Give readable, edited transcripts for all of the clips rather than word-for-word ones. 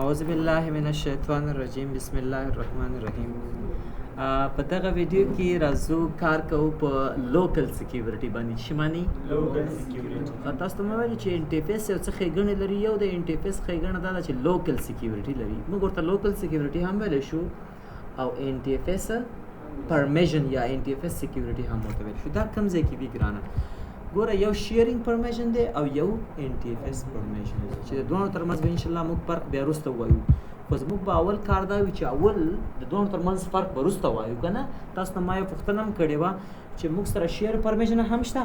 اعوذ بالله من الشیطان الرجیم بسم الله الرحمن الرحیم. په دغه ویډیو کې راځو کار کوو په لوکل سکیورټي باندې. چې معنی لوکل سکیورټي تاسو ته مې ویلي چې ان ټي اف اس یو څه ښېګڼې لري. یو د ان ټي اف اس ښېګڼه دا ده چې لوکل سکیورټي لري. موږ ورته لوکل سکیورټي هم ویلی شو او ان ټي اف اس پرمیژن یا ان ټي اف اس سکیورټي هم ورته ویلی شو. دا کوم ځای کې وي ګرانه؟ ګوره یو شیرینګ پرمیژن دی او یو ان ټي اف اس پرمیژن دی چې د دوه ترمنځ به انشاءالله موږ فرق بیا وروسته وایو. خو زموږ به اول کار دا وي چې اول د دوه ترمنځ فرق به وروسته وایو که نه. تاسو نه ما یو پوښتنه هم کړې وه چې موږ سره شیر پرمیژن هم شته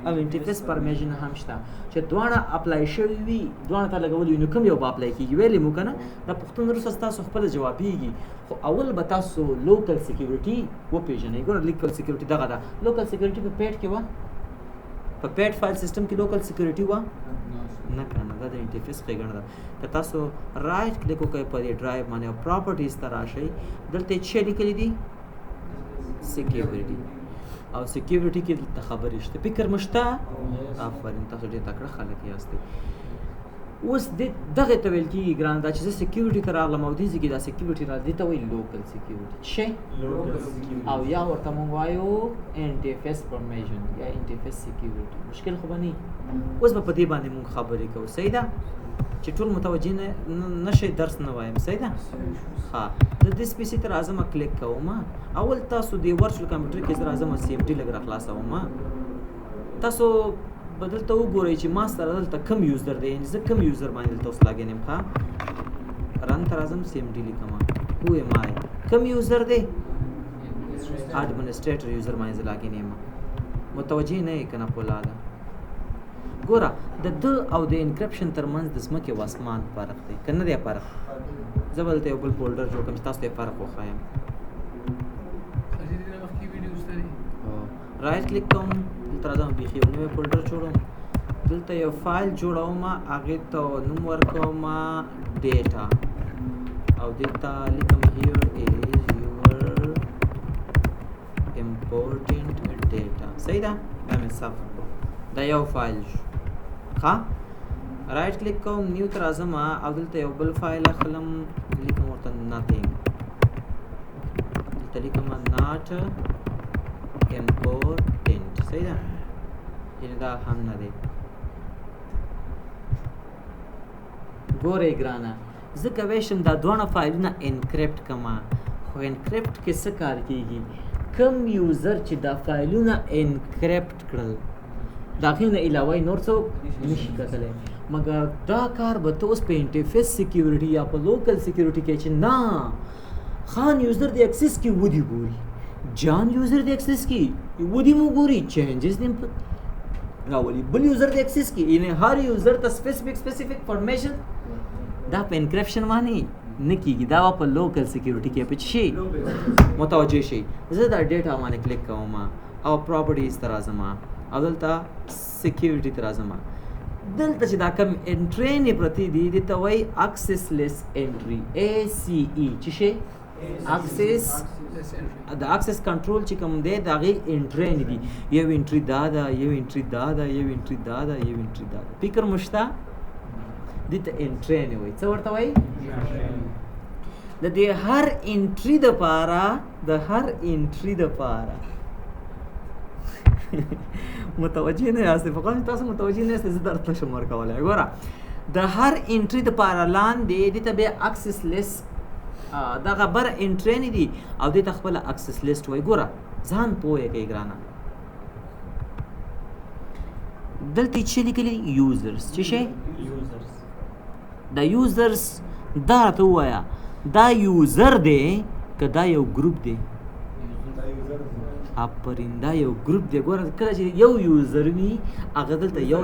او ان ټي اف اس پرمیژن هم شته چې دواړه اپلای شوي وي، دواړه ته لګولي وي، نو کوم یو به اپلای کېږي؟ ویلې مو که نه. دا پوښتنه وروسته ستاسو خپله جوابېږي. خو اول به تاسو لوکل سکیورټي وپېژنئ. ګوره لوکل سکیورټي دغه ده. لوکل سکیورټي په پیډ کې وه، په پیډ فایل سیسټم کې لوکل سکیورټي وه نه که نه. دا د ان ټي اف اس ښېګڼه ده. که تاسو رایټ کلیک وکړئ په دې ډرایو باندې او پراپرټیز ته راشئ، دلته یې څه لیکلي دي؟ سکیورټي. او سکیورټي کې دلته خبرې شته. فکر مو شته؟ آفرین، تاسو ډېر تکړه خلک یاستئ. اوس دغې ته ویل کېږي ګرانه دا چې زه سکیورټي ته راغلم او دې ځای کې دا سکیورټي راځي، دې ته وایي لوکل سکیورټي. څه او یا ورته مونږ وایو ان ټي اف اس پرمیژن یا ان ټي اف اس سکیورټي. مشکل خو به نه وي. اوس به په دې باندې مونږ خبرې کوو. صحیح ده چې ټول متوجه نه شئ، درس نه وایم. صحیح ده؟ ښه، زه دې سپیسي ته راځم، کلیک کوم. اول تاسو دې ورچوال کمپیوټر کې زه راځم سی ام ډي لږ راخلاصوم. تاسو به دلته وګورئ چې ما سره دلته کم یوزر دی، یعنې زه کم یوزر باندې دلته اوس لاګین یم. ښه، رن ته راځم، سی ام ډي لیکم. هو ایم آی کم یوزر دی؟ اډمنسټریټر یوزر باندې زه لاګین یم. متوجه نه یې که نه پولاده؟ ګوره د ده او د انکرپشن ترمنځ د ځمکې او اسمان فرق دی که نه دی فرق؟ زه به دلته یو بل فولډر جوړ کړم چې تاسو ته یې فرق وښایم. رایټ کلیک کوم، دلته راځم، بیخي یو نوی فولډر جوړوم. دلته یو فایل جوړوم، هغې ته نوم ورکوم ډیټا او دلته لیکم هیر از یور امپورټنټ ډیټا. صحیح ده؟ دا مې صاف کړو. دا یو فایل شو. ښه، رایټ کلیک کوم، نیو ته راځم او دلته یو بل فایل اخلم، لیکم ورته ناتینګ. دلته لیکم ناټ امپورټنټ. صحیح ده؟ یعنې دا هم نه دی. ګورئ ګرانه، زه کولی شم دا دواړه فایلونه انکریپټ کړم. خو انکریپټ کې څه کار کېږي؟ کم یوزر چې دا فایلونه انکریپټ کړل د هغې نه علاوه نور څوک نشي کتلی. مګر دا کار به ته اوس په ان ټي اف اس سکیورټي یا په لوکل سکیورټي کې چې نه خان یوزر د اکسس کې ودې ګوري، جان یوزر د اکسس کې ودې مو ګوري، چینجز دې راولي بل یوزر د اکسس کې، یعنې هر یوزر ته سپیسیفیک فارمیشن. دا په انکرپشن باندې نه کېږي، دا په لوکل سکیورټي کې په څه شي متوجه شئ. زه دا ډیټا باندې کلیک کوم او پراپرټیز ته راځم او دلته سکیورټي ته راځم. دلته چې دا کوم انټرینې پرتې دي دې ته وایي اکسس لیس انټري، ACE. څه شی؟ اکسس. د اکسس کنټرول چې کوم دی د هغې انټرینې دي. یو انټري دا ده، یو انټري دا ده، یو انټري دا ده، یو انټري دا ده. فکر مو شته؟ دې ته انټرینې وایي. څه ورته وایي؟ د دې هر انټري دپاره متوجه نه یاستئ. فقط تاسو متوجه نه یاستئ، زه درته نشم ورکولی. ګوره د هر انټري دپاره لاندې دې ته بیا اکسس لیس دغه بر انټرینې دي او دې ته خپله اکسس لیسټ وایي. ګوره ځان پوه یې کوي ګرانه. دلته یې څه لیکلي؟ یوزرس. څه شی؟ د یوزرس. دا راته ووایه دا یوزر دی که دا یو ګروپ دی؟ آفرین، دا یو ګروپ دی. ګوره کله چې یو یوزر وي هغه دلته یو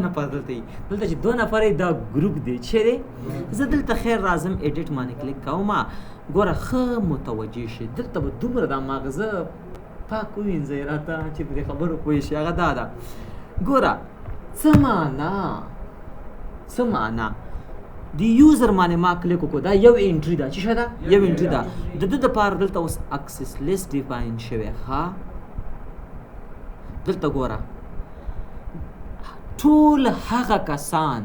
نفر دلته وي، دلته چې دوه نفر یې دا ګروپ دی. څه دی؟ زه دلته خیر راځم، ایډیټ باندې کلیک کوم. ګوره ښه متوجه شئ، دلته به دومره دا ماغزه پاک ووینځئ راته چې په دې خبرو پوه شئ. هغه دا ده، ګوره څه معنا د یوزر باندې ما کلیک وکړو، دا یو انټري ده. څه شی ده؟ یو انټري ده. د ده دپاره دلته اوس اکسس لیست ډیفاین شوی. ښه، دلته ګوره ټول هغه کسان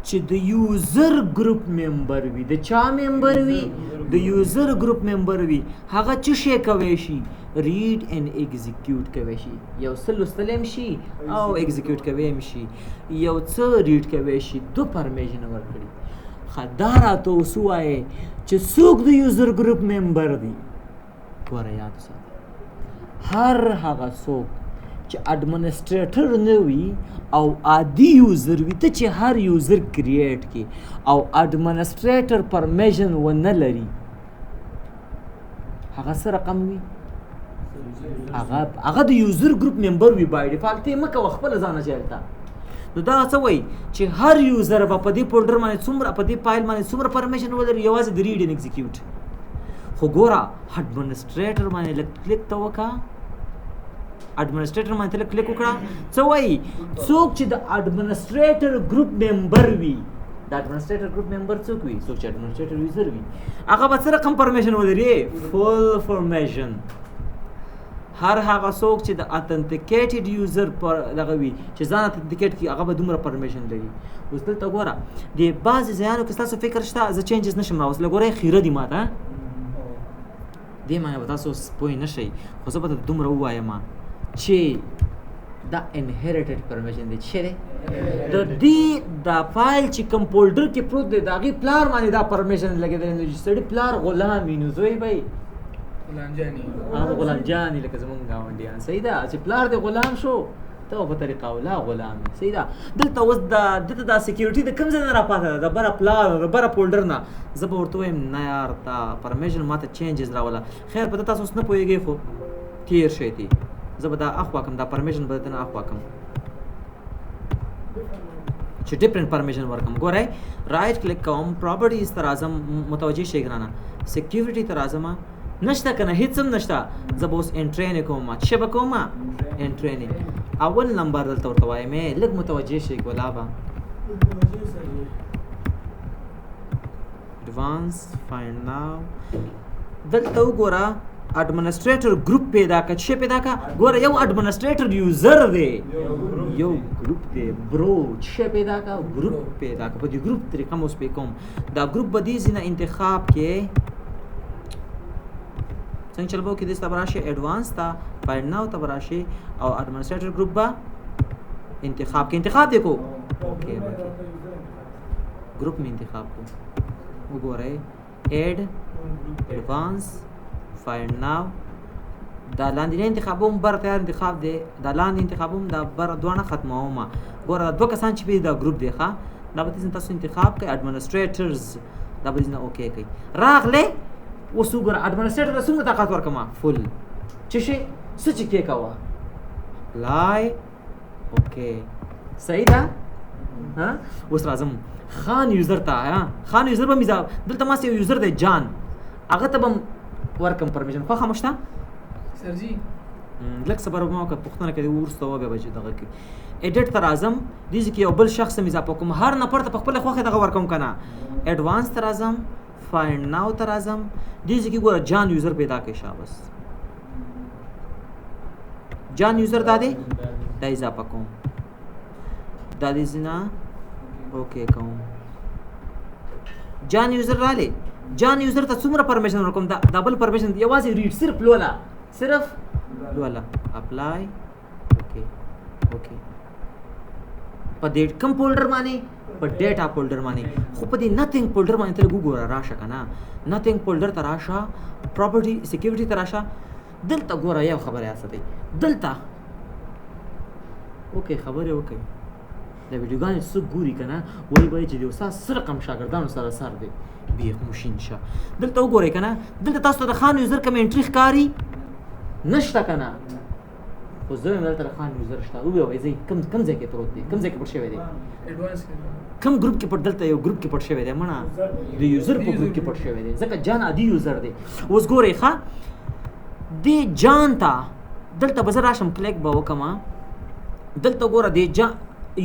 چې د یوزر ګروپ ممبر وي. د چا ممبر وي؟ د یوزر ګروپ ممبر وي. هغه څه شی کوي شي؟ ریډ اینڈ ایگزیکیوټ کوي شي. یو څه لوستلی هم شي او ایگزیکیوټ کوي هم شي. یو څه ریډ کوي شي. 2 پرمیشن ورکړي. دا راته اوس ووایې چې څوک د یوزر ګروپ ممبر دی. ګوره یاد وساتئ، هر هغه څوک چې اډمنسټریټر نه وي او عادي یوزر وي. ته چې هر یوزر کریټ کړي او اډمنسټریټر پرمیشن ونه لري، هغه څه رقم وي؟ هغه د یوزر ګروپ ممبر وي بای ډیفالت. ته مه کوه خپله ځانه چلته. نو دا څه وایي چې هر یوزر به په دې فولډر باندې څومره، په دې فایل باندې څومره پرمیشن ولري؟ یوازې د ریډ اینډ ایگزیکیوټ. خو ګوره اډمنسټریټر باندې لږ کلیک ته وکړه. اډمنسټریټر باندې لږ کلیک وکړه. څه وایي؟ څوک چې د اډمنسټریټر ګروپ ممبر وي. د اډمنسټریټر ګروپ ممبر څوک وي؟ څوک چې اډمنسټریټر یوزر وي. هغه به څه رقم پرمیشن ولري؟ فول پرمیشن. هر هغه څوک چې د اتنټیکیټډ یوزر پر دغه وي، چې ځان اتنټیکیټ کړي، هغه به دومره پرمیشن لري. اوس دلته ګوره د بعضې ځایانو کې ستاسو فکر شته زه چینجز نشم راوستلی. ګوره خیره دي ما ته، دې معنی به تاسو اوس پوه نه شئ، خو زه به درته دومره ووایم چې دا انهیریټډ پرمیشن دی. څه دی؟ د دې دا فایل چې کوم فولډر کې پروت دی، د هغې پلار باندې دا پرمیشن لګېدلی. نو چې سړي پلار غلام وي نو زوی به غلام جاني لکه زمونږ ګاونډیان. صحیح ده چې پلار دې غلام شو، ته په طریقه اولا غلام. صحیح ده. دلته اوس دلته دا سکیورټي د کوم ځای نه راپاته ده؟ د بره پلار، د بره فولډر نه. زه به ورته وایم نه یار دا پرمیشن ماته چینجز راوله. خیر په ده تاسو اوس نه پوهېږئ، خو تېر شئ تی. زه به دا اخوا کړم، دا پرمیشن به درته نه اخوا کړم چې ډفرنټ پرمیشن ورکړم. ګورئ رایټ کلیک کوم، پراپرټیز ته راځم، متوجه شئ ګرانه، سکیورټي ته راځم. نشته که نه هیڅ هم نشته. زه به اوس انټرینې کوم. څه به کوم؟ انټرینې. اول نمبر دلته ورته وایم، لږ متوجه شئ ګلابه. ایډوانس فایند ناو. دلته وګوره اډمنسټریټر ګروپ پیدا کړه. څه پیدا کړه؟ ګوره یو اډمنسټریټر یوزر دی، یو ګروپ دی برو. څه پیدا کړه؟ ګروپ پیدا کړه. په دې ګروپ طریقه مو اوس پې کوم. دا ګروپ به دې ځینه انتخاب کې څنګه چل به وکړي. دې ته به راشئ ایډوانس ته، فایند ناو ته به راشئ او اډمنسټریټر ګروپ به انتخاب کې انتخاب دی کو. اوکې ګروپ مې انتخاب کو. وګورئ ایډ ایډوانس فایند ناو. دا لاندې انتخابوم، بر تیار انتخاب دی. دا لاندې انتخابوم، دا بر دوانه ختموم. ګوره دا 2 کسان چې پې دا ګروپ دی ښه، دا به تاسو انتخاب کړئ اډمنسټریټرز. دا به نه اوکې کوي. راغلی اوس وګوره اډمنسټریټر څومره طاقت ورکړم؟ فل. څه شي؟ څه چې کې کوه اپلای. اوکې صحیح ده. اوس راځم خان یوزر ته. خان یوزر به مې دلته ما یو یوزر دی جان، هغه ته به ورکم پرمیشن. خوښه مو شته؟ سرجي لږ صبر وکړه، پوښتنه کوي وروسته وبیا به چې دغه کې ایډیټ ته راځم. دې کې یو بل شخص هم اضافه کوم، هر نفر ته په خپله خوښه دغه ورکوم که نه. ایډوانس ته راځم، فایند ناو ته راځم. دې کې ګوره جان یوزر پیدا کړئ. شاباس جان یوزر دا دی، دا اضافه کوم. دا دې ځینه اوکې کوم. جان یوزر رالی. جان یوزر ته څومره پرمیشن ورکوم؟ دا بل پرمیشن یوازې ریډ، صرف لوله، صرف لوله. اپلای. اوکې اوکې. په دې کوم فولډر باندې؟ په ډیټا فولډر باندې. خو په دې نتھنګ فولډر باندې ته لږ وګوره، راشه که نه. نتھنګ فولډر ته راشه، پراپرټي سکیورټي ته راشه. دلته ګوره یو خبره یاد ساتئ، دلته اوکې خبرې وکړئ. دا ویډیوګانې څوک ګوري که نه وایي به چې د استاد څه رقم شاګردانو سره سر دی. بیخ مشین شه. دلته وګورئ که نه، دلته تاسو ته د خان یوزر کوم انټري ښکاري؟ نشته که نه. خو زه وایم دلته د خان یوزر شته. ووایئ زه کوم ځای کې پروت دی، کوم ځای کې پټ شوی دی؟ کوم ګروپ کې پټ؟ دلته یو ګروپ کې پټ شوی دی مړه، د یوزر په ګروپ کې پټ شوی دی، ځکه جان عادي یوزر دی. اوس ګورئ ښه، دې جان ته دلته به زه راشم، کلیک به وکړم. دلته ګوره دې جان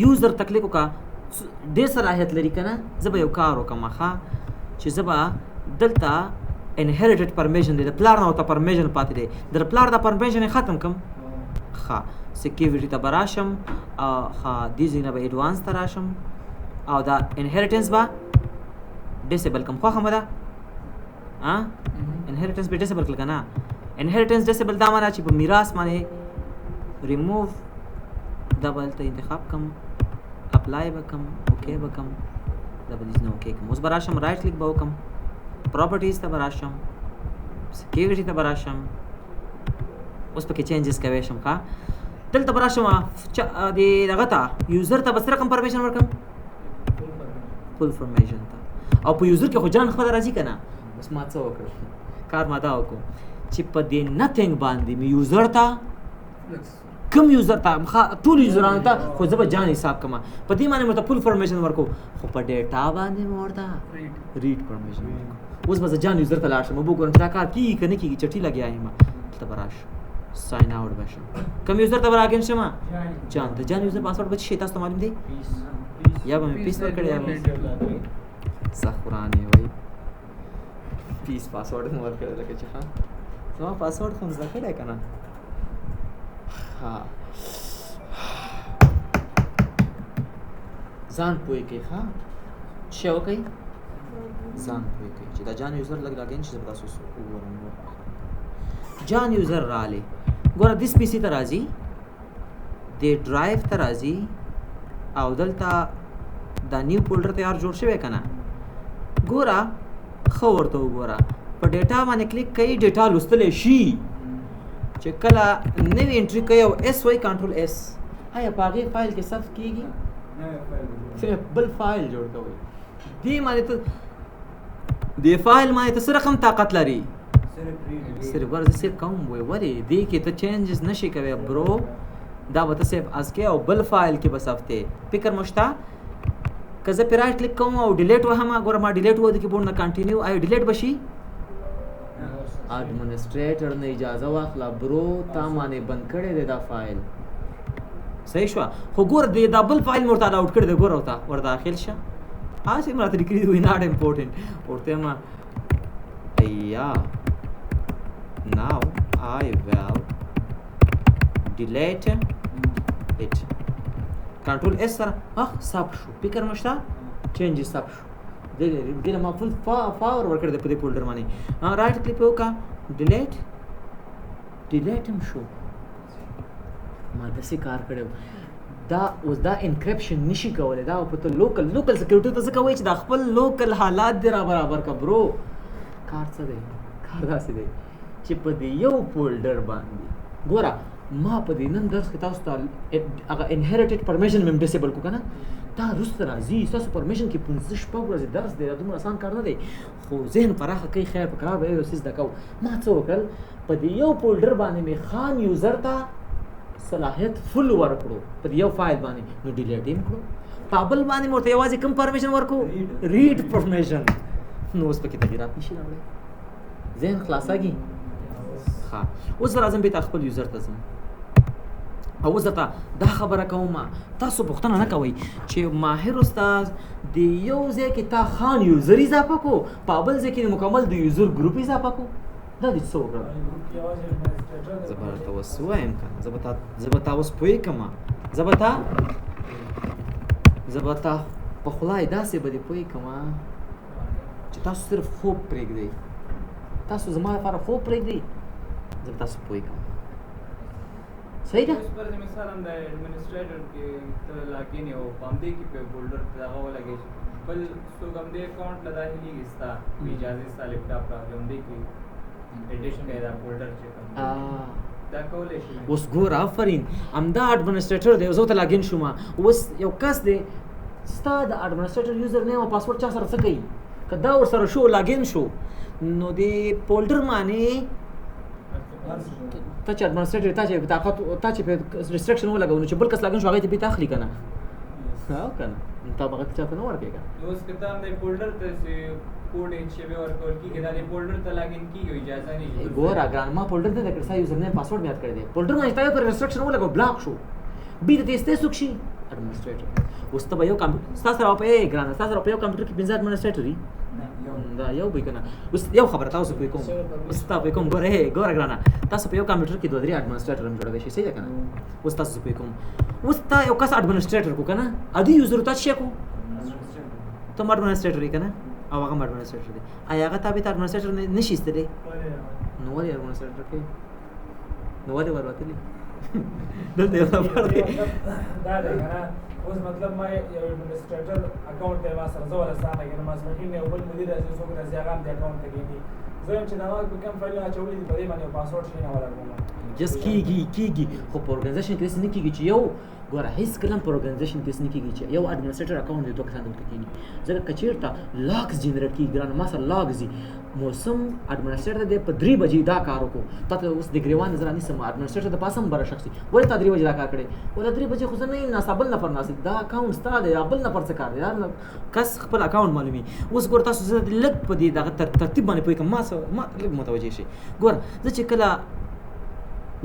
یوزر ته کلیک وکړه، ډېر صلاحیت لري که نه. زه به یو کار وکړم ښه، چې زه به دلته انهیریټډ پرمیشن دی، د پلار نه ورته پرمیشن پاتې دی، د پلار دا پرمیشن یې ختم کړم. ښه سکیورټي ته به راشم، ښه دې ځای نه به ایډوانس ته راشم او دا انهریټنس با ډیسیبل کوم خو خمه ده انهریټنس به ډیسیبل کړل کنه انهریټنس ډیسیبل دا معنا چې په میراث باندې ریموو دبل ته انتخاب کم اپلای وکم اوکے وکم دبل از نو اوکے کوم اوس براشم رائټ کلیک به وکم پراپرټیز ته براشم سکیورټی ته براشم اوس پکې چینجز کوي شم ښا دلته براشم د دغه ته یوزر ته بس رقم پرمیشن ورکم فل پرمیشن ته او په یوزر کې خو جان خبر راځي کنه اوس ما څه وکړ کار ما دا وکړو چې په دې نثینګ باندې می یوزر ته کم یوزر ته ټول یوزرانو ته خو زه به جان حساب کما په دې باندې مته فل پرمیشن ورکو خو په ډیټا باندې ورته ریډ پرمیشن اوس به جان یوزر ته لاړ شم وګورم دا کار کیږي کنه کیږي چټي لګیا یم ته براش ساين اوټ بشم کم یوزر ته براګن شم جان ته جان یوزر پاسورډ به شي تاسو ته معلوم دی یا به مې پیس ورکړی یا سخرانه وای پیس پاسورډ مو ورکړل لکه چې ها زما پاسورډ خو ځکه کړه کنه ها ځان پوي کې ها شو کوي ځان پوي کې چې دا جان یوزر لګاګین چې تاسو وګورئ جان یوزر رااله ګوره دیس پی سي ته راځي د ډرایو ته راځي او دلته دا نیو فولډر تیار جوړ شوی کنه ګوره خو ورته وګوره په ډیټا باندې کلیک کوي ډیټا لوستل شي چې کله نوې انټری کوي او اس وای کنټرول اس هيا پاغه فایل کې صف کیږي بل فایل جوړ کوي دې باندې ته دې فایل باندې ته سره کم طاقت لري صرف ورته صرف کوم وای وری دې کې ته چینجز نشي کوي برو دا به ته صرف اس کې او بل فایل کې بس افته فکر مشتا کزه پر رائټ کلیک کوم او ډیلیټ وهم ګور ما ډیلیټ و د کیبورډ نه کنټینیو آی ډیلیټ بشي ایڈمنسٹریٹر نے اجازه واخلا برو تا معنی بند کړي دی دا فایل صحیح شو خو ګور دی دا بل فایل مرته آوټ کړي دی ګور وتا ور داخل شه هاڅه مرته لیکلي وي ناٹ امپورټنت ورته ما ایا ناو I will delete it کنټرول اس سره ساب شو فکر مشتا چینج ساب شو دله ما فل فاور ورکړ د په فولډر باندې رائټ کلیک وکا ډیلیټ هم شو ما داسې کار کړو دا اوس دا انکریپشن نشي کولای دا په تو لوکل سکیورټي ته څه کوي چې دا خپل لوکل حالات دی را برابر کا برو کار څه دی کار داسې دی چې په دې یو فولډر باندې ګوره ما په دې نن درس کې تاسو ته هغه انهریټډ پرمیشن مم ډیسیبل کو کنه دا رست راځي تاسو پرمیشن کې 15 شپږ ورځې درس دی دا دومره آسان کار نه دی خو ذهن پراخه کوي خیر په کار به یو سیس دکاو ما څه وکړل په دې یو فولډر باندې می خان یوزر ته صلاحیت فل ورکړو په دې یو فایل باندې نو ډیلیټ یې کړو پابل باندې مرته یوازې کم پرمیشن ورکو ریډ پرمیشن نو اوس پکې تغیرات نشي راوړي ذهن خلاصاږي ها اوس راځم به خپل یوزر ته ځم او زه دا خبره کوم تاسو پوښتنه نه کوئ چې ماهر استاد د یو ځای کې تا خان یوزر اضافه کو په بل ځای کې مکمل د یوزر ګروپ اضافه کو دا د څه وکړه زه به تاسو وایم کنه زه به تاسو پوي کما زه به په خلای داسې به پوي کما چې تاسو صرف خوب پرېږدئ تاسو زما لپاره خوب پرېږدئ زه تاسو پوي کما صحیح ده پر مثلا د ایڈمنسٹریټر کې ته لاګین یو باندې کې په فولډر ته هغه ولګي بل څو کوم دې اکاؤنٹ لداخلي کیستا اجازه سالب دا پرابلم دی کې ایډیشن کې دا فولډر چې دا کولې شي اوس ګور آفرین امدا ایڈمنسٹریټر دی زه ته لاګین شوم اوس یو کس دی ستا د ایڈمنسٹریټر یوزر نیم او پاسورډ چا سره څه کوي کدا ور سره شو لاګین شو نو دی فولډر معنی تا چې ایڈمنسټریټر تا چې طاقت تا چې ریستریکشن ولګاو نو چې بل کس لاګین شو هغه ته به تاخلي کنه ها کنه تا هغه ته څه نه ورکېږي نو اس کتاب د فولډر ته چې کوډ چې به ورکول کیږي دا د فولډر ته لاګین کیږي اجازه نه ګور اګران ما فولډر ته کړ سای یوزر نیم پاسورډ یاد کړی دی فولډر ما تا پر ریستریکشن ولګاو بلاک شو بي ته تاسو سوکشي ایڈمنسټریټر اوس ته یو کمپیوټر تاسو راو په ګران تاسو راو په یو کمپیوټر کې 15 ایڈمنسټریټر دا یو به کنه اوس یو خبره تاسو په کوم اوس تاسو په کوم ګوره ګرانه تاسو په یو کمپیوټر کې 2 ایڈمنسټریټر هم جوړوي شي صحیح ده کنه اوس تاسو په کوم اوس تا یو کس ایڈمنسټریټر کو کنه ادي یوزر ته شي کو ته اډمنسټریټر یې کنه او هغه اډمنسټریټر دی آیا هغه تابع ته اډمنسټریټر نشي استلی نو ولې اډمنسټریټر کې نو ولې ورته دلته یو خبر دی دا دی کنه اوس مطلب ما یو اډمنسټریټر اکاونټ دی ما سره زه ولا ساته کنه ما سره نه بل مدیر راځي څوک راځي هغه هم د اکاونټ ته کېږي زه هم چې دا وخت کوم فایل اچولې دي په دې باندې پاسورډ شي نه ولا کوم جس کیږي خو په اورګنایزیشن کې څه نه کیږي چې یو ګوره هیڅ کله په اورګنایزیشن کې څه نه کیږي چې یو اډمنسټریټر اکاونټ دی دوه کسان دلته کېږي ځکه کچیرته لاګز جنریټ کیږي ګرانه ما سره لاګز دي موسم اډمنسټریټر دی په 3 بجې دا کار وکړو ته اوس د ګریوان نظر نه سم اډمنسټریټر د پاسم بره شخصي ولې تا 3 بجې دا کار کړی ولې 3 بجې خو نه ناسبل نه پر ناسب دا اکاونټ ستاره دی بل نه پر څه کار دی یار کس خپل اکاونټ معلومي اوس ګور تاسو زه لګ په دې دغه ترتیب باندې پوي کوم ما لګ متوجه شي ګور زه چې کله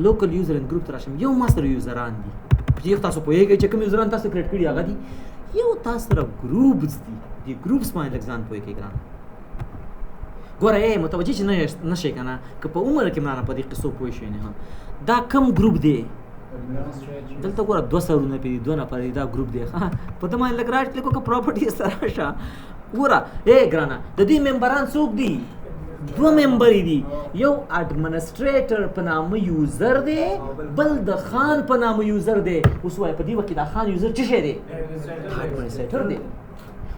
لوکل یوزر ان ګروپ تراشم یو ماستر یوزران دي یو تاسو پوهیږئ چې کوم یوزران تاسو کریټ کړی هغه دي یو تاسو سره ګروپس دي د ګروپس باندې لګزان پوي کې ګران ګوره یې متوجه چې نه شي کنه که په عمر کې مانه په دې قصو پوي شي نه دا کم ګروپ دی دلته ګوره 200 نه پیری 2 نه پرې دا ګروپ دی ها په دمه لګراټ لیکو که پراپرټي سره شه ګوره اے ګرانا د دې ممبران څوک دي دو ممبر دي یو اډمنسټریټر په نام یوزر دی بل د خان په نام یوزر دی اوس وای په دې وخت دا خان یوزر څه شي دی اډمنسټریټر دی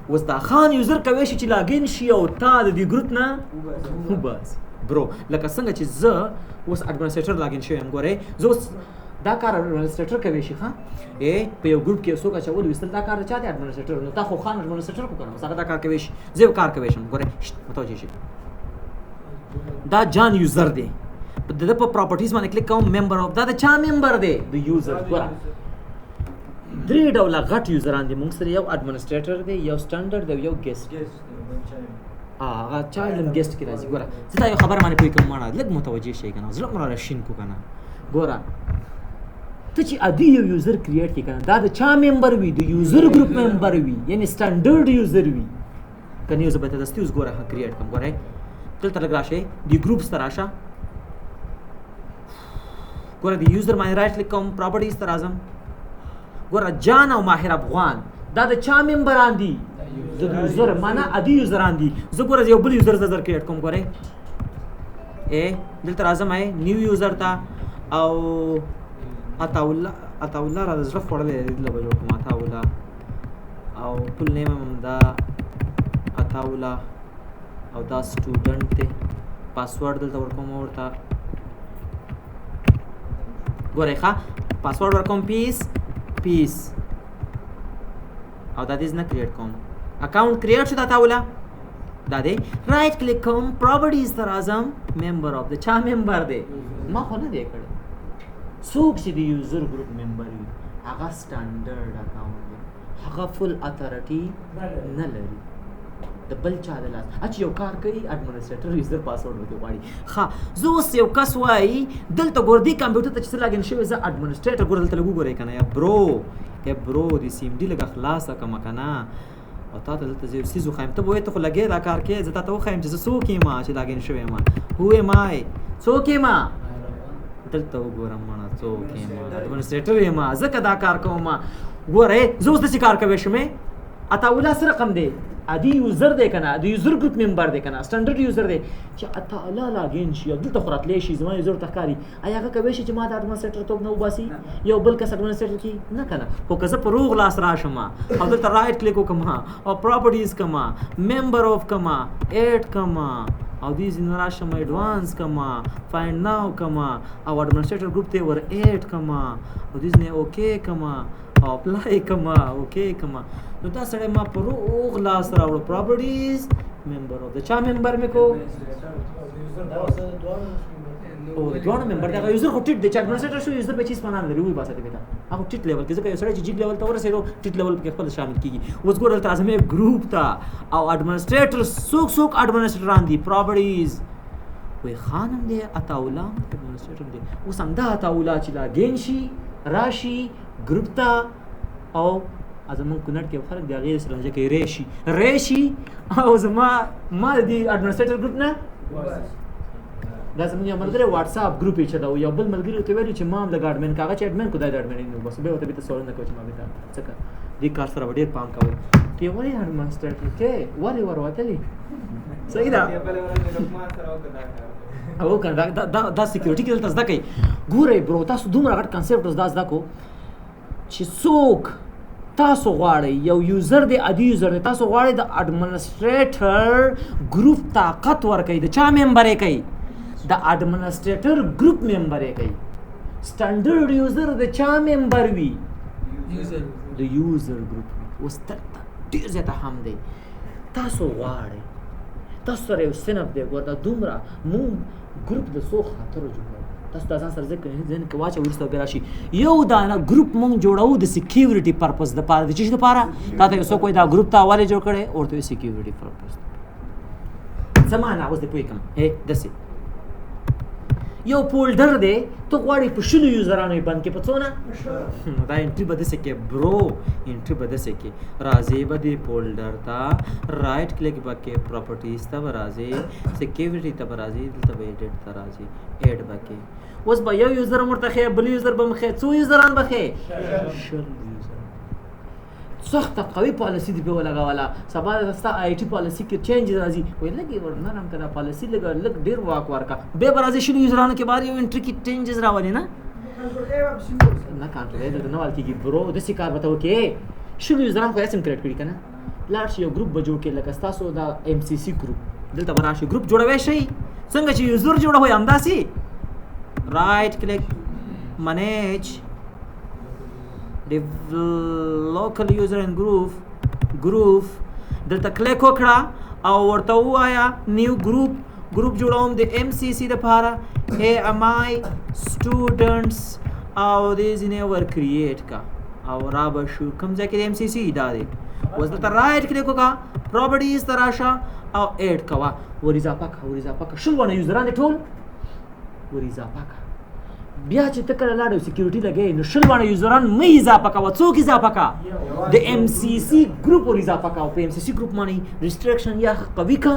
اوس دا خان یوزر کوي چې لاګین شي او تا د دې ګروپ نه بس برو لکه څنګه چې زه اوس اډمنسټریټر لاګین شوم ګوره زه دا کار اډمنسټریټر کوي شي ها په یو ګروپ کې څوک اچول وستل دا کار چاته اډمنسټریټر نو تا خو خان اډمنسټریټر کو کنه هغه دا کار کوي شي زه کار کوي شم ګوره متوجه شي دا جان یوزر دی د په پراپرټیز باندې کلیک کوم ممبر اف دا د چا ممبر دی د یوزر ګوره 3 ډوله غټ یوزران دي موږ سره یو اډمنسټریټر دی یو سټانډرډ دی یو ګیسټ هغه چایلډ ګیسټ کې راځي ګوره زه دا یو خبره باندې کوم مانه لږ متوجه شي کنه زړه مړه شین کو کنه ګوره ته چې ادي یو یوزر کریټ کی کنه دا د چا ممبر وي د یوزر ګروپ ممبر وي یعنی سټانډرډ یوزر وي کنه یو زبته دستي اوس ګوره کریټ کوم ګوره دلته لګراشه دی ګروپس تراشه ګوره دی یوزر باندې رائټ کلیک کوم پراپرټیز تر اعظم ګوره جان او ماهر افغان دا د چا ممبران دي د یوزر معنا ادي یوزران دي زه ګوره یو بل یوزر زر کریټ کوم ګوره دلته اعظم ہے نیو یوزر تا او عطا الله را زړه فړلې دله به جوړ کوم عطا الله او فل نیم هم دا عطا الله او دا سټوډنټ ته پاسورډ دلته ورکوم ورته ګورئ ښه پاسورډ ورکوم پیس او دا دې نه کریټ کوم اکاونټ کریټ شو دا تاوله دا دی رائټ کلیک کوم پراپرټیز تر اعظم ممبر اف د چا ممبر دی ما خو نه دی کړی څوک چې د یوزر ګروپ ممبر وي هغه سټانډرډ اکاونټ دی هغه فل اتھارټي نه لري د بل چا د لاس اچ یو کار کوي اډمنسټریټر یوزر پاسورډ ورته غواړي ښه زه اوس یو کس وایي دلته ګور دی کمپیوټر ته چې لاګین شوی زه اډمنسټریټر ګور دلته لګو ګورئ کنه یا برو دی سیم ډي لګه خلاصه کما کنه او تا ته دلته زه سیزو خایم ته وایې ته خو لګې دا کار کې زه تا ته وښایم چې زه څوک یم چې لاګین شوی یم هو ام آی څوک یم دلته وګورم مړه څوک یم اډمنسټریټر یم ځکه دا کار کوم ګوره زه اوس داسې کار کوی شم اتا ولا سره رقم دی ادي یوزر دی کنه د یوزر ګروپ ممبر دی کنه سټانډرډ یوزر دی چې اتا الله لاګین شي دلته خوراتلی شي زما یوزر تخکاری آیا هغه کوي چې ما د اډمنسټریټر توپ نه وباسي یو بل کس اډمنسټریټر کی نه کنه خو که زه په روغ لاس راشم او دلته رائټ کلیک وکم او پراپرټیز کما ممبر اف کما ایډ کما او دیز نه راشم ایڈوانس کما فایند ناو کما او اډمنسټریټر ګروپ ته ور ایډ کما او دیز نه اوکے کما او اپلای کما اوکے کما نو دا سره ما پر او غلاس راوړو پراپرټیز ممبر او د چا ممبر مې کو او دوه ممبر دا یوزر خو ټیټ د چا اډمنسټریټر شو یوزر به چیز پناه لري وي باسه دې هغه ټیټ لیول کې ځکه یو سره چې جیګ لیول ته ورسېدو ټیټ لیول کې خپل شامل کیږي اوس ګور تر اعظم ګروپ تا او اډمنسټریټر څوک اډمنسټریټران دي پراپرټیز وي خانم دی عطا الله اډمنسټریټر دی اوس هم دا عطا الله چې لاګین شي راشي ګروپ تا او ازمن کونړ کې خلک د غیر سره کې ریشي او زما ما دی اډمنسټریټر ګروپ نه دا زموږ یو ملګری واتس اپ ګروپ یې چلاو یو بل ملګری ته ویلو چې ما هم د ګاډمن کاغه چې اډمن کو دا اډمن نو بس به وته به سوال نه کوم ما به تا څه دې کار سره ډېر پام کوئ کې ولې اډمنسټریټر کې ولې وروتلی صحیح ده او کنه دا سکیورټي کې دلته زده کوي ګورئ برو تاسو دومره غټ کنسپټ زده کو چې څوک تاسو غواړئ یو یوزر دی عادي یوزر دی تاسو غواړئ د اډمنسټریټر ګروپ طاقت ورکوي د چا ممبر یې کوي د اډمنسټریټر ګروپ ممبر یې کوي سټانډرډ یوزر د چا ممبر وي د یوزر ګروپ اوس ډېر زیاته هم دی تاسو غواړئ تاسو سره یو صنف دی ګوره دا دومره مونږ ګروپ د څو خاطرو جوړوو تاسو دا ځان سره ذکر ذهن کې واچوئ وروسته بیا راشي یو دا ګروپ مونږ جوړوو د سکیورټي پرپز دپاره د څه شي دپاره تا ته یو څوک وایي دا ګروپ تا ولې جوړ کړی ورته وایي سکیورټي پرپز څه معنا اوس دې پوه کړم داسې یو فولډر دی ته غواړې په شلو یوزرانو یې بند کړې په څونه دا انټري به داسې کې برو انټري به داسې کې راځې به دې فولډر ته رایټ کلیک به کې پراپرټیز ته به راځې سکیورټي ته به راځې دلته به ایډیټ ته راځې ایډ به کې اوس به یو یوزر هم ورته ښیې بل یوزر به هم ښیې څو یوزران به ښیې شل یوزران سخته قوي پالیسي دې پې ولګوله سبا ستا آی ټي پالیسي کې چینج راځي وایي لږ یې ور نرم که دا پالیسي لږ ډېر واک ورکړه بیا به راځي شلو یوزرانو کې بار یو انټري کې چینجز راولي نه کنټرول دلته نه وال کېږي برو داسې کار به ته وکړې شلو یوزران خو یاسم کریټ کړي که نه لاړ شي یو ګروپ به جوړ کړي لکه ستاسو دا MCSA ګروپ دلته به راشي ګروپ جوړوی شئ څنګه چې یوزر جوړوئ همداسې رایټ کلیک منیج local user and group دلته کلیک وکړه او ورته ووایه نیو ګروپ جوړوم د MCSA دپاره my students او دې ځینې ور کریټ کا او را به شو کوم ځای کې د MCSA دا دی اوس دلته رایټ کلیک وکړه پراپرټیز ته راشه او ایډ کوه ور اضافه که شل ونه یوزران دې ټول ور اضافه که بیا چې ته کله لاړې سکیورټي لګوې نو شل واړه یوزران مه اضافه کوه څوک اضافه که د MCSA ګروپ ور اضافه کوه په MCSA ګروپ باندې ریسټرکشن یا قوي که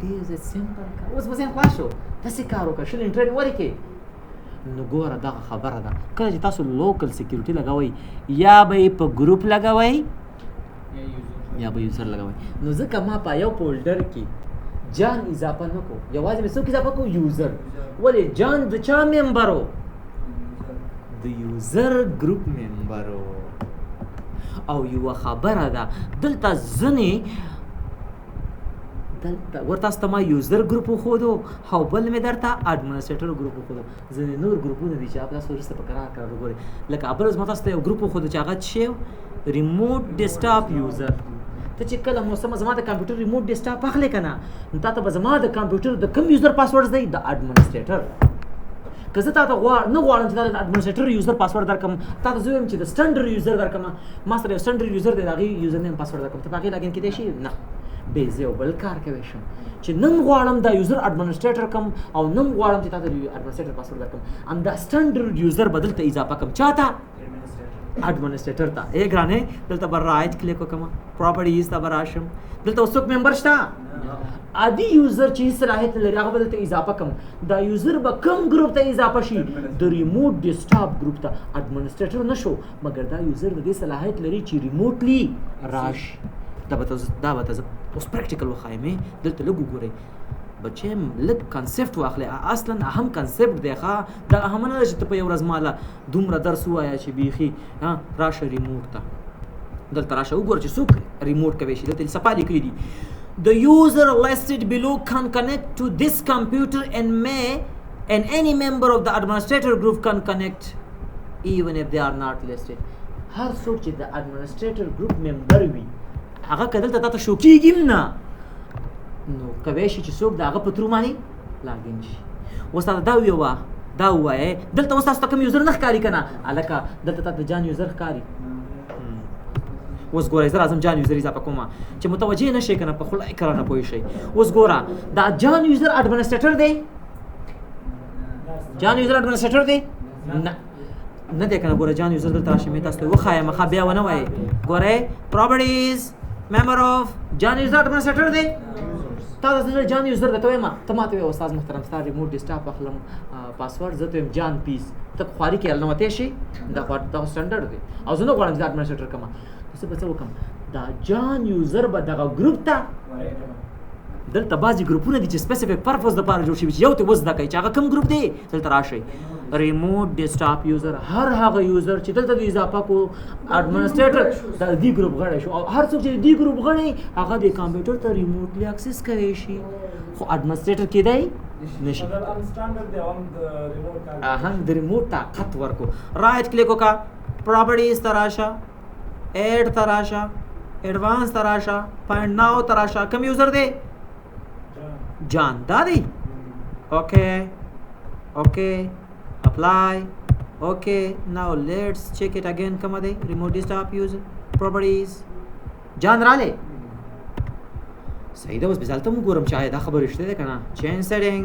ډېر سمپل که اوس به ذهن خلاص شو داسې کار وکړه شل انټرنټ ورکړې نو ګوره دغه خبره ده کله چې تاسو لوکل سکیورټي لګوئ یا به یې په ګروپ لګوئ یا به یوزر لګوئ نو ځکه ما په یو فولډر کې جان اضافه نه کو یوازې مې څوک اضافه کو یوزر ولې جان د چا ممبرو د یوزر ګروپ ممبرو او یوه خبره ده دلته ځینې دلته ورته تاسو ته ما یوزر ګروپ وښودو او بل مې درته اډمنسټریټر ګروپ وښودو ځینې نور ګروپونه دي چې تاسو وروسته په کرار وګورئ لکه بل ورځ ما تاسو ته یو ګروپ وښودو چې هغه څه شی ریموټ ډیسکټاپ یوزر ته چې کله موسمه زما د کمپیوټر ریموټ ډیسکټاپ اخلې که نه نو تا ته به زما د کمپیوټر د کوم یوزر پاسورډ دی د اډمنسټریټر که زه تا ته نه غواړم چې دا د اډمنسټریټر یوزر پاسورډ درکړم تا ته زه وایم چې د سټنډرډ یوزر درکړم ما سره یو سټنډرډ یوزر دی د هغې یوزر نیم پاسورډ درکړم ته په هغې لاګین کېدای شي نه بې زه یو بل کار کوی شم چې نن غواړم دا یوزر اډمنسټریټر کړم او نن غواړم چې تا ته د اډمنسټریټر پاسورډ درکړم همدا سټنډرډ یوزر به دلته اضافه کړم چا ته اډمنسټریټر ته ګرانې دلته به رایټ کلیک وکړم پراپرټیز ته به راشم دلته اوس څوک ممبر شته عادي یوزر چې هېڅ صلاحیت نه لري هغه به دلته اضافه کړم دا یوزر به کوم ګروپ ته اضافه شي د ریموټ ډیسکټاپ ګروپ ته اډمنسټریټر نه شو مګر دا یوزر د دې صلاحیت لري چې ریموټلی راشي دا به ته زه اوس پریکټیکل وښایم دلته لږ وګورئ بچیم لږ کنسپټ واخلئ اصلا اهم کنسپټ دی ښه دا اهم نه ده چې ته په یو ورځ ماله دومره درس ووایه چې بیخي راشه ریموټ ته دلته راشه وګوره چې څوک ریموټ کوی شي دلته صفا لیکلي دي The user listed below can connect to this computer and any member of the administrator group can connect even if they are not listed هر څوک چې د administrator group member وي هغه که دلته تا ته شو کېږي نه نو کوی شي چې څوک د هغه په ترو باندې لاګین شي اوس تا دا ووایې دلته اوس تاسو ته کوم یوزر نه ښکاري که نه هلکه دلته تا ته جان یوزر ښکاري اوس ګوره زه راځم جان یوزر اضافه کوم چې متوجه نه شئ که نه په خدای کرا نه پوه شئ اوس ګوره دا جان یوزر اډمنسټریټر دی جان یوزر اډمنسټریټر دی نه دی که نه ګوره جان یوزر دلته راشم تاسو ته وښایم ښه بیا ونه وایئ ګورئ پراپرټیز member of جان یوزر اډمنسټریټر دی تا د جان یوزر درته وایم ته ماته وایې استاد محترم ستا ریموټ ډیسکټاپ اخلم پاسورډ زه ته وایم جان پیس ته خواري کې النوتې شي دا سټنډرډ دی او زه نه غواړم چې دا اډمنسټریټر کړم زه به څه وکړم دا جان یوزر به دغه ګروپ ته دلته بعضې ګروپونه دي چې سپیسیفیک پرپز دپاره جوړ شوي چې یو ته وزده کوي چې هغه کوم ګروپ دی دلته راشئ ریموټ ډیسکټاپ یوزر هر هغه یوزر چې دلته د اضافه کو اډمنسټریټر د دې ګروپ غړی شو او هر څوک چې د دې ګروپ غړی هغه د کمپیوټر ته ریموټلی اکسس کولی شي خو اډمنسټریټر کېدی نشي هم د ریموټ طاقت ورکو رایټ کلیک وکړه پراپرټیز ته راشه ایډ ته راشه ایډوانس ته راشه فایند ناو ته راشه کوم یوزر دی جان دا دی اوکې apply okay now let's check it again کومه دی remote desktop user properties جان راله صحیح ده اوس بزالته مو ګورم چې دا خبر رښتیا ده کنه change setting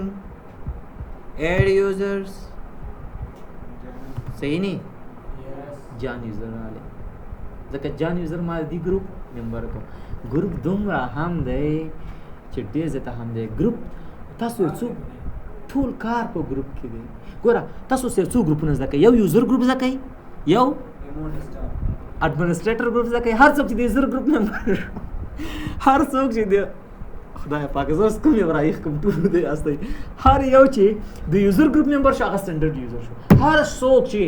add users صحیح نه جان یوزر راله ځکه جان یوزر ما دی ګروپ ممبر کو ګروپ دومره هم دی چې ډېر زته هم دی ګروپ تاسو څو ټول کار په ګروپ کې دی ګوره تاسو سره څو ګروپونه زده کوئ یو یوزر ګروپ زده کوئ یو اډمنسټریټر ګروپ زده کوئ هر څوک چې د یوزر ګروپ ممبر هر څوک چې د خدای پاک زه اوس کوم یو راایخ کوم ټول دی استئ هر یو چې د یوزر ګروپ ممبر شو هغه سټنډرډ یوزر شو هر څوک چې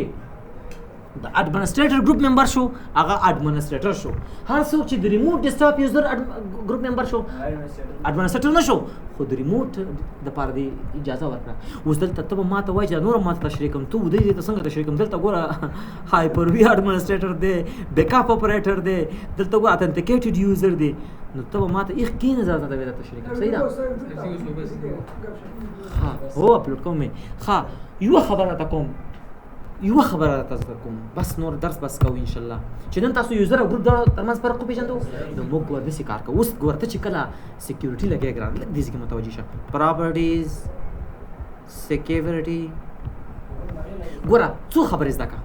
د اډمنسټریټر ګروپ ممبر شو هغه اډمنسټریټر شو هر څوک چې د ریموټ ډیسکټاپ یوزر ګروپ ممبر شو اډمنسټریټر نه شو خو د ریموټ دپاره د اجازه ورکړه اوس دلته ته به ما ته وایي چې نور ما ته تشریح کوم ته ودې ته څنګه تشریح کوم دلته ګوره هایپر وي اډمنسټریټر دی بیک اپ اپریټر دی دلته ګوره اتنټیکیټډ یوزر دی نو ته به ما ته ایخ کې نظر ته به تشریح کوم صحیح ده ها هو اپلوډ کوم ها یو خبره تا کوم یو خبره تاسو کوم بس نور درس بس کوو ان شاء الله چې نن تاسو یوزر او ګروپ دغه ترمنځ فرق پیژندو نو موږ ورته سې کار کوو اوس ورته چې کله سکیورټي لګي ګران لګ دې ځکه متوجي شه پراپرټیز سکیورټي ګوره څو خبرې زده کا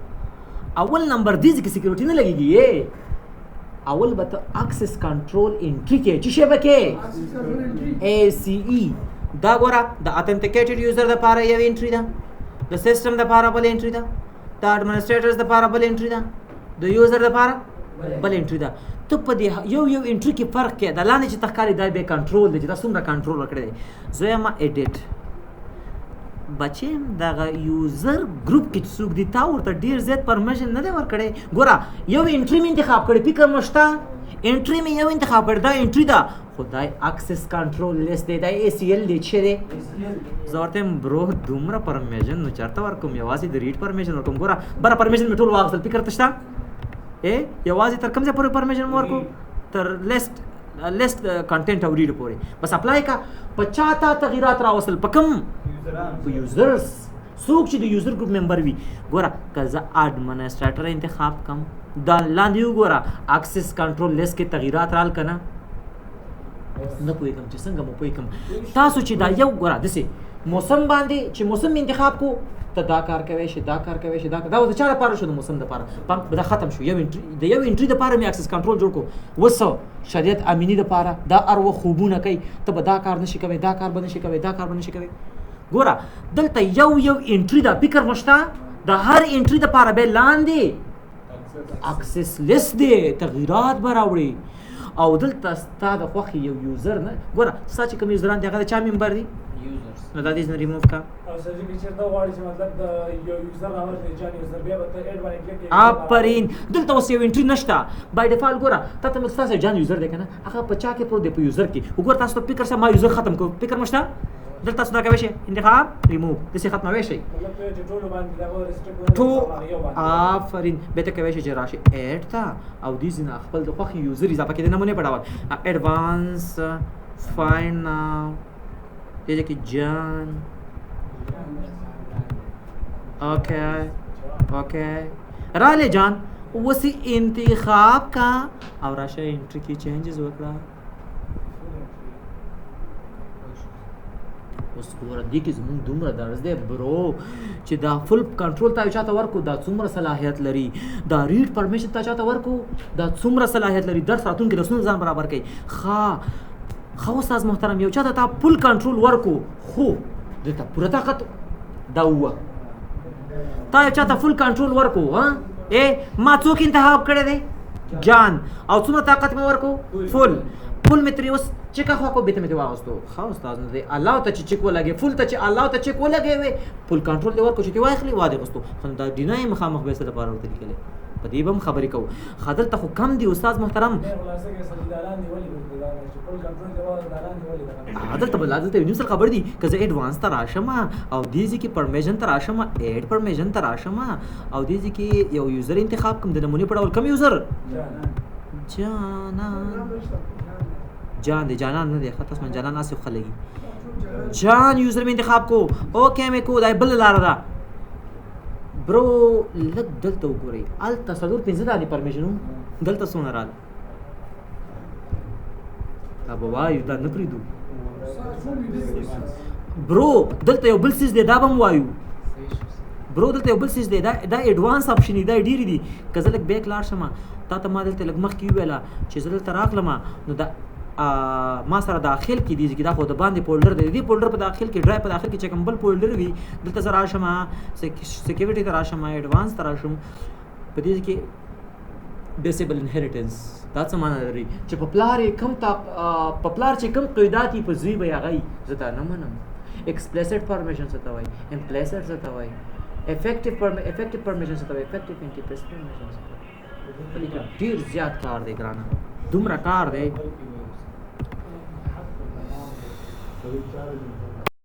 اول نمبر دې ځکه سکیورټي نه لګيږي اول به ته اکسس کنټرول انټری کې چې شی بکې ACE دا ګوره د اتنټیکیټډ یوزر لپاره یو انټری ده د سیستم لپاره بل انټری ده د اډمنسټریټرز لپاره بل انټری ده د یوزر لپاره بل انټری ده ته په دې یو انټری کې فرق کې د لاندې چې تخکاری دا به کنټرول دی چې دا څومره کنټرول وکړي زه ما ایډیټ بچیم دغه یوزر ګروپ کې څوک دی تا ورته ډیر زیات پرمیشن نه دی ورکړی ګوره یو انټری مې انتخاب کړی فکر مشته انټری مې یو انتخاب کړی دا انټری ده خدای اکسس کنټرول لیست دی دا ACL دی چې دی زه ورته برو دومره پرمیشن نو چېرته ورکوم یوازې د ریډ پرمیشن ورکوم ګوره بره پرمیشن مې ټول واخیستل فکر ته شته یوازې تر کوم ځای پورې پرمیشن مې ورکو تر لیست کنټینټ او ریډ پورې بس اپلای کا په چا ته تغیرات راوستل په کوم په یوزرز څوک چې د یوزر ګروپ ممبر وي ګوره که زه اډمنسټریټر انتخاب کم دا لاندې وګوره اکسس کنټرول لیست کې تغیرات رال که نه پوهېږم چې څنګه مو پوهېږم تاسو چې دا یو ګوره داسې موسم باندې چې موسم انتخاب کو ته دا کار کوی شي دا کار کوی شي دا د چا لپاره شو د موسم لپاره دا ختم شو یو انټری دپاره مې اکسس کنټرول جوړ کړو وسو شریعت امیني دپاره دا ارو خوبونه کوي ته به دا کار نشي کوی دا کار به نشي کوی دا کار به نشي کوی ګوره دلته یو انټری دا فکر مشته د هر انټری دپاره به لاندې اکسس لیست دی تغییرات به راوړي او دلته ستا د خوښې یو یوزر نه ګوره ستا چې کوم یوزران دي هغه د چا ممبر دي نو دا دې نه ریموو کا آفرین دلته اوس یو انټری نشته بای ډیفالټ ګوره تا ته ستاسو جان یوزر دی که نه هغه په چا کې پروت دی په یوزر کې وګوره تاسو ته فکر سه ما یوزر ختم کړو فکر مشته دلته تاسو دا کوی شئ انتخاب ریموو داسې ختموی شئ آفرین بیا ته کوی شئ چې راشئ ایډ ته او دې ځای نه خپل د خوښې یوزر اضافه کېدی نمونې په ډول ایډوانس فایند ناو دې ځای کې جان اوکې رالی جان وسی انتخاب کا او راشه انټری کې چینجز وکړه اوس ګوره دې کې زموږ دومره درز دی برو چې دا فل کنټرول تا یو چاته ورکو دا څومره صلاحیت لري دا ریډ پرمیشن تا چاته ورکو دا څومره صلاحیت لري درس راتلونکي درسونه ځان برابر کوي ښه خو استاد محترم یو چاته تا فل کنټرول ورکو خو دلته پوره طاقت دا وه تا یو چاته فل کنټرول ورکو ها ما څوک انتخاب کړی دی جان او څومره طاقت مې ورکو فل مې ترې اوس چیک خوا کو بیت مې ته واغستو ښه استاد نه دی الله ته چې چیک ولګې فل ته چې الله ته چیک ولګې وې فل کنټرول دی ورکو چې تی واخلي واده غستو خو دا ډینای مخامخ به سره لپاره ورته لیکلې په دې بم خبرې کوو خاطر ته خو کم دی استاد محترم عادت ته بل عادت یو څه خبر دی که زه ایڈوانس ته راشم او دیږي کې پرمیشن ته راشم ایډ پرمیشن ته راشم او دیږي کې یو یوزر انتخاب کوم د نمونه په ډول کوم یوزر جان دی جانان نه دی خاطر من جانان اسف خلګي جان یوزر مې انتخاب کو اوکې مې کو دای بل لار ده برو لږ دلته وګورئ هلته څلور پنځه دانې پرمیشن دلته څونه راغله دا به وایو دا نه پرېږدو برو دلته یو بل څیز دی دا به هم وایو برو دلته یو بل څیز دی دا ایډوانس آپشن دی دا ډېرې دي که زه لږ بیک لاړ شم تا ته ما دلته لږ مخکې وویله چې زه دلته راغلم نو دا ما سره داخل کې دي چې دا خو د باندې فولډر دی دې فولډر په داخل کې ډرایو په داخل کې چې کوم بل فولډر وي دلته زه راشم سیکیورټي ته راشم ایډوانس ته راشم په دې کې بیسیبل انهریټنس دا څه معنی لري چې په پلار یې کم په پلار چې کم قیدات یي په زوی به یې هغه زه تا نه منم ایکسپلیسټ پرمیشن څه ته وایي امپلیسټ څه ته وایي افیکټیو پرمیشن څه ته وایي افیکټیو انټیپریس پرمیشن څه ته وایي ډېر زیات کار دی ګرانه دومره کار دی